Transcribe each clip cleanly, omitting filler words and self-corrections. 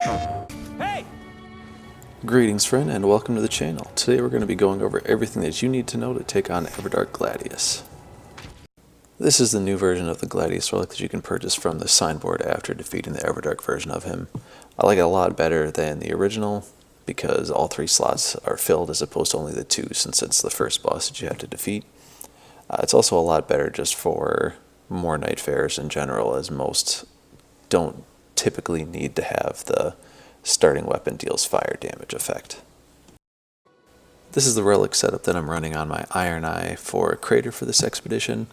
Hey! Greetings friend and welcome to the channel. Today we're going to be going over everything that you need to know to take on Everdark Gladius. This is the new version of the Gladius relic that you can purchase from the signboard after defeating the Everdark version of him. I like it a lot better than the original because all 3 slots are filled as opposed to only the 2 since it's the first boss that you have to defeat. It's also a lot better just for more Nightfarers in general, as most don't typically need to have the starting weapon deals fire damage effect. This is the relic setup that I'm running on my Iron Eye for Crater for this expedition.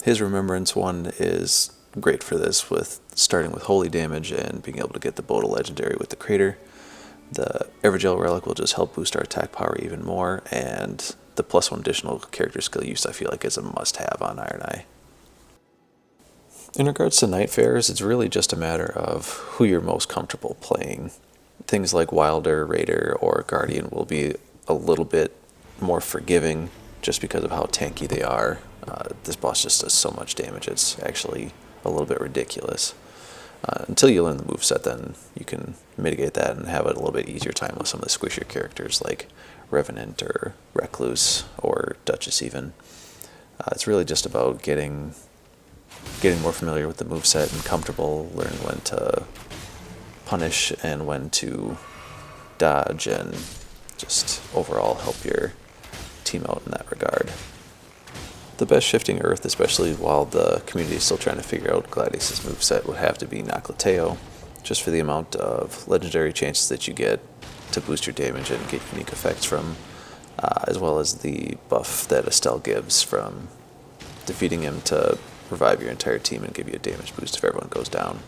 His Remembrance one is great for this, with starting with holy damage and being able to get the Boda Legendary with the Crater. The Evergel relic will just help boost our attack power even more, and the +1 additional character skill use I feel like is a must-have on Iron Eye. In regards to Nightfarers, it's really just a matter of who you're most comfortable playing. Things like Wilder, Raider, or Guardian will be a little bit more forgiving just because of how tanky they are. This boss just does so much damage, it's actually a little bit ridiculous. Until you learn the moveset, then you can mitigate that and have a little bit easier time with some of the squishier characters like Revenant or Recluse or Duchess even. It's really just about getting more familiar with the moveset and comfortable learning when to punish and when to dodge, and just overall help your team out in that regard. The best shifting earth, especially while the community is still trying to figure out Gladius' moveset, would have to be Noclateo, just for the amount of legendary chances that you get to boost your damage and get unique effects from, as well as the buff that Estelle gives from defeating him to revive your entire team and give you a damage boost if everyone goes down.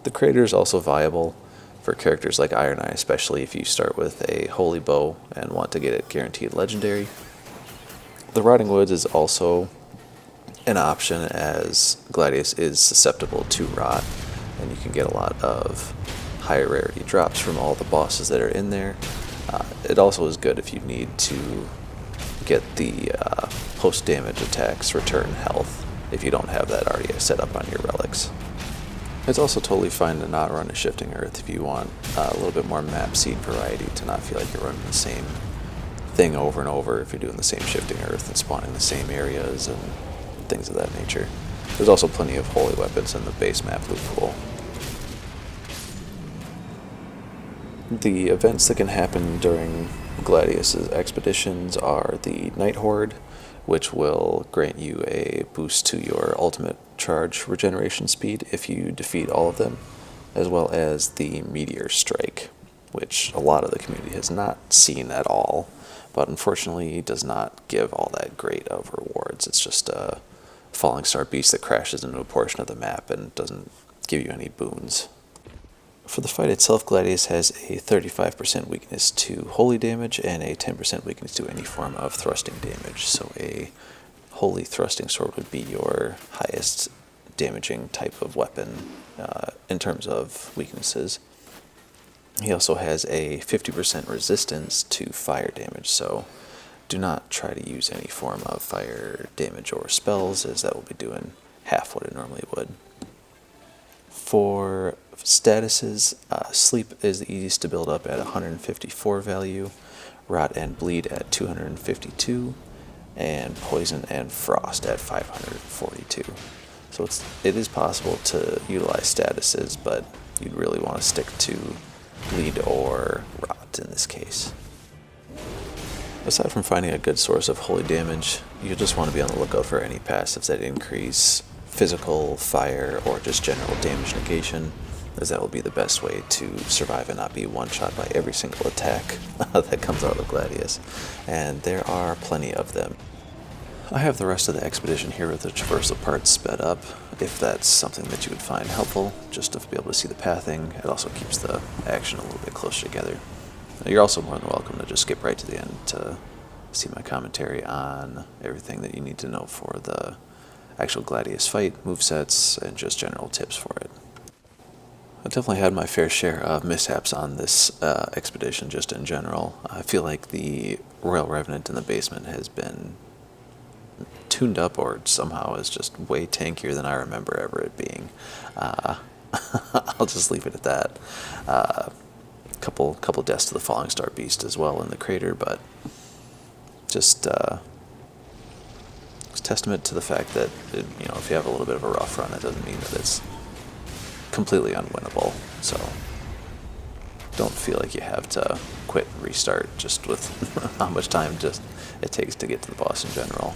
The Crater is also viable for characters like Iron Eye, especially if you start with a Holy Bow and want to get it guaranteed legendary. The Rotting Woods is also an option, as Gladius is susceptible to rot, and you can get a lot of higher rarity drops from all the bosses that are in there. It also is good if you need to get the post-damage attacks return health if you don't have that already set up on your relics. It's also totally fine to not run a Shifting Earth if you want a little bit more map seed variety, to not feel like you're running the same thing over and over if you're doing the same Shifting Earth and spawning the same areas and things of that nature. There's also plenty of holy weapons in the base map loot pool. The events that can happen during Gladius' expeditions are the Night Horde, which will grant you a boost to your ultimate charge regeneration speed if you defeat all of them, as well as the Meteor Strike, which a lot of the community has not seen at all, but unfortunately does not give all that great of rewards. It's just a falling star beast that crashes into a portion of the map and doesn't give you any boons. For the fight itself, Gladius has a 35% weakness to holy damage and a 10% weakness to any form of thrusting damage, so a holy thrusting sword would be your highest damaging type of weapon in terms of weaknesses. He also has a 50% resistance to fire damage, so do not try to use any form of fire damage or spells, as that will be doing half what it normally would. For statuses, Sleep is the easiest to build up at 154 value, Rot and Bleed at 252, and Poison and Frost at 542. So it is possible to utilize statuses, but you'd really want to stick to Bleed or Rot in this case. Aside from finding a good source of holy damage, you just want to be on the lookout for any passives that increase physical, fire, or just general damage negation, as that will be the best way to survive and not be one-shot by every single attack that comes out of Gladius, and there are plenty of them. I have the rest of the expedition here with the traversal parts sped up, if that's something that you would find helpful, just to be able to see the pathing. It also keeps the action a little bit closer together. You're also more than welcome to just skip right to the end to see my commentary on everything that you need to know for the actual Gladius fight, movesets, and just general tips for it. I've definitely had my fair share of mishaps on this expedition just in general. I feel like the Royal Revenant in the basement has been tuned up, or somehow is just way tankier than I remember ever it being. I'll just leave it at that. Couple deaths to the Falling Star Beast as well in the crater, but just it's testament to the fact that if you have a little bit of a rough run, that doesn't mean that it's completely unwinnable. So don't feel like you have to quit and restart just with how much time it takes to get to the boss in general.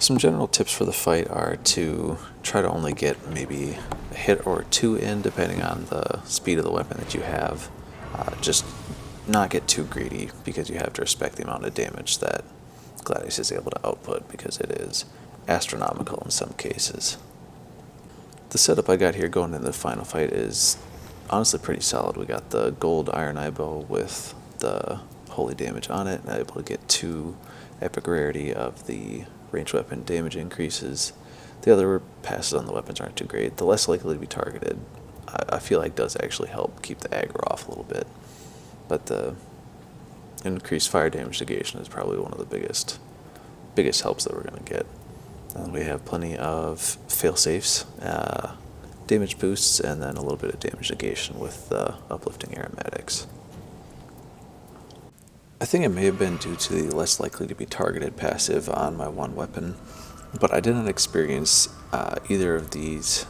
Some general tips for the fight are to try to only get maybe a hit or two in, depending on the speed of the weapon that you have. Just not get too greedy, because you have to respect the amount of damage that Gladius is able to output, because it is astronomical in some cases. The setup I got here going into the final fight is honestly pretty solid. We got the gold iron eye bow with the holy damage on it, and I'm able to get 2 epic rarity of the range weapon damage increases. The other passes on the weapons aren't too great. The less likely to be targeted, I feel like, does actually help keep the aggro off a little bit. But the increased fire damage negation is probably one of the biggest helps that we're going to get. We have plenty of fail-safes, damage boosts, and then a little bit of damage negation with the uplifting aromatics. I think it may have been due to the less likely to be targeted passive on my one weapon, but I didn't experience either of these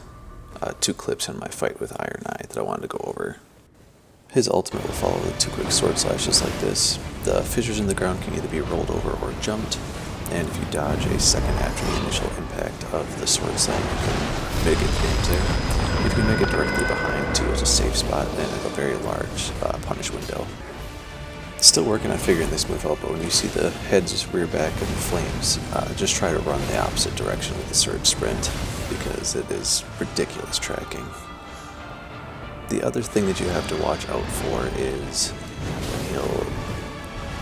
2 clips in my fight with Iron Eye that I wanted to go over. His ultimate will follow the 2 quick sword slashes like this. The fissures in the ground can either be rolled over or jumped, and if you dodge a second after the initial impact of the sword slam, you can mitigate the damage there. If you make it directly behind 2 as a safe spot, then have a very large punish window. Still working on figuring this move out, but when you see the heads rear back and the flames, just try to run the opposite direction with the surge sprint, because it is ridiculous tracking. The other thing that you have to watch out for is he'll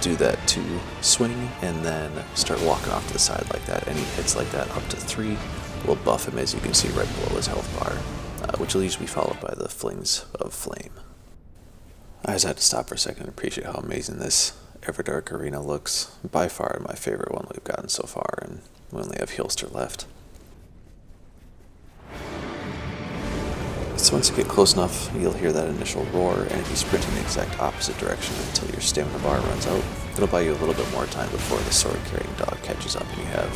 do that 2 swing and then start walking off to the side like that. Any hits like that up to 3 will buff him, as you can see right below his health bar, which will usually be followed by the flings of flame. I just had to stop for a second and appreciate how amazing this Everdark arena looks. By far my favorite one we've gotten so far, and we only have Hulster left. So once you get close enough, you'll hear that initial roar, and if you sprint in the exact opposite direction until your stamina bar runs out, it'll buy you a little bit more time before the sword-carrying dog catches up and you have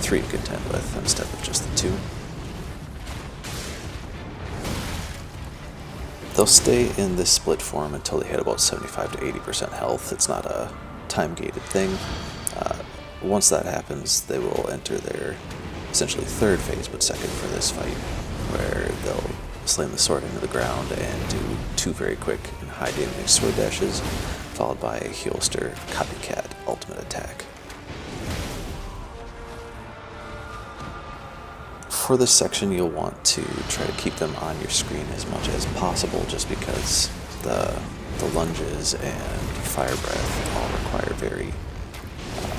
3 to contend with instead of just the 2. They'll stay in this split form until they hit about 75 to 80% health. It's not a time-gated thing. Once that happens, they will enter their essentially 3rd phase, but 2nd for this fight, where they'll slam the sword into the ground and do 2 very quick and high damage sword dashes, followed by a Hulster copycat ultimate attack. For this section, you'll want to try to keep them on your screen as much as possible, just because the lunges and fire breath all require very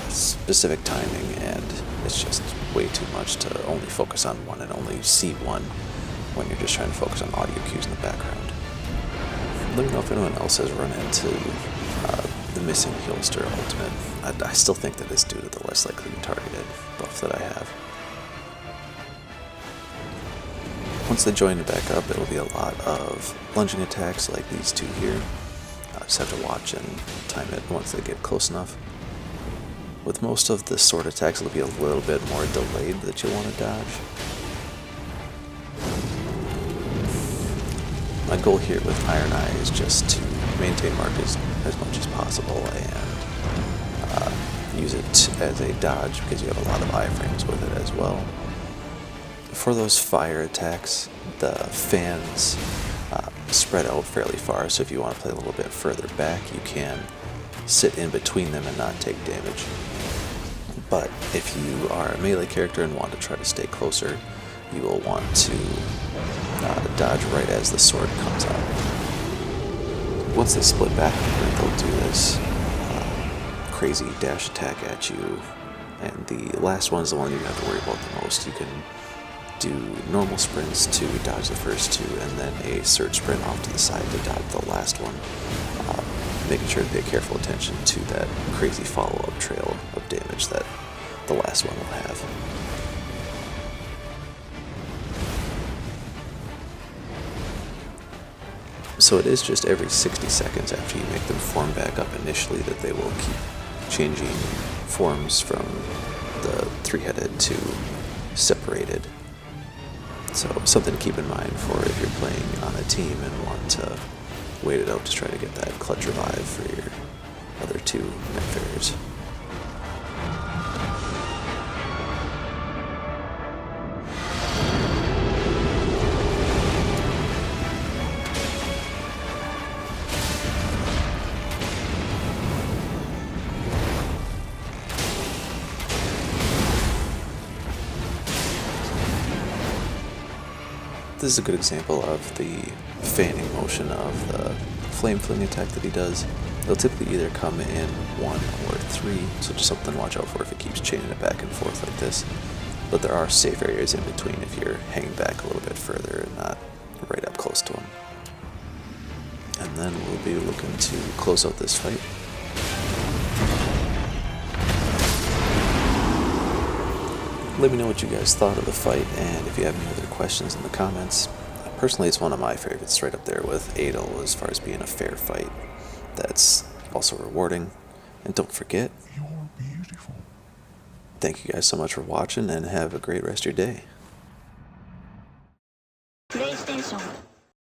specific timing, and it's just way too much to only focus on one and only see one when you're just trying to focus on audio cues in the background. Let me know if anyone else has run into the missing Hulster ultimate. I still think that it's due to the less likely to be targeted buff that I have. Once they join back up, it'll be a lot of lunging attacks like these 2 here. Just have to watch and time it once they get close enough. With most of the sword attacks, it'll be a little bit more delayed that you'll want to dodge. My goal here with Iron Eye is just to maintain markers as much as possible and use it as a dodge, because you have a lot of iframes with it as well. For those fire attacks, the fans spread out fairly far, so if you want to play a little bit further back, you can sit in between them and not take damage. But if you are a melee character and want to try to stay closer, you will want to dodge right as the sword comes out. Once they split back, they'll do this crazy dash attack at you, and the last one is the one you have to worry about the most. You can do normal sprints to dodge the first 2, and then a surge sprint off to the side to dodge the last one, making sure to pay careful attention to that crazy follow-up trail of damage that the last one will have. So it is just every 60 seconds after you make them form back up initially that they will keep changing forms from the 3-headed to separated. So something to keep in mind for if you're playing on a team and want to wait it out to try to get that clutch revive for your other 2 Nightfarers. this is a good example of the fanning motion of the flame fling attack that he does. They'll typically either come in 1 or 3, so just something to watch out for if it keeps chaining it back and forth like this. But there are safe areas in between if you're hanging back a little bit further and not right up close to him. And then we'll be looking to close out this fight. Let me know what you guys thought of the fight, and if you have any other questions in the comments. Personally, it's one of my favorites, right up there with Adel as far as being a fair fight that's also rewarding. And don't forget, you're beautiful. Thank you guys so much for watching, and have a great rest of your day.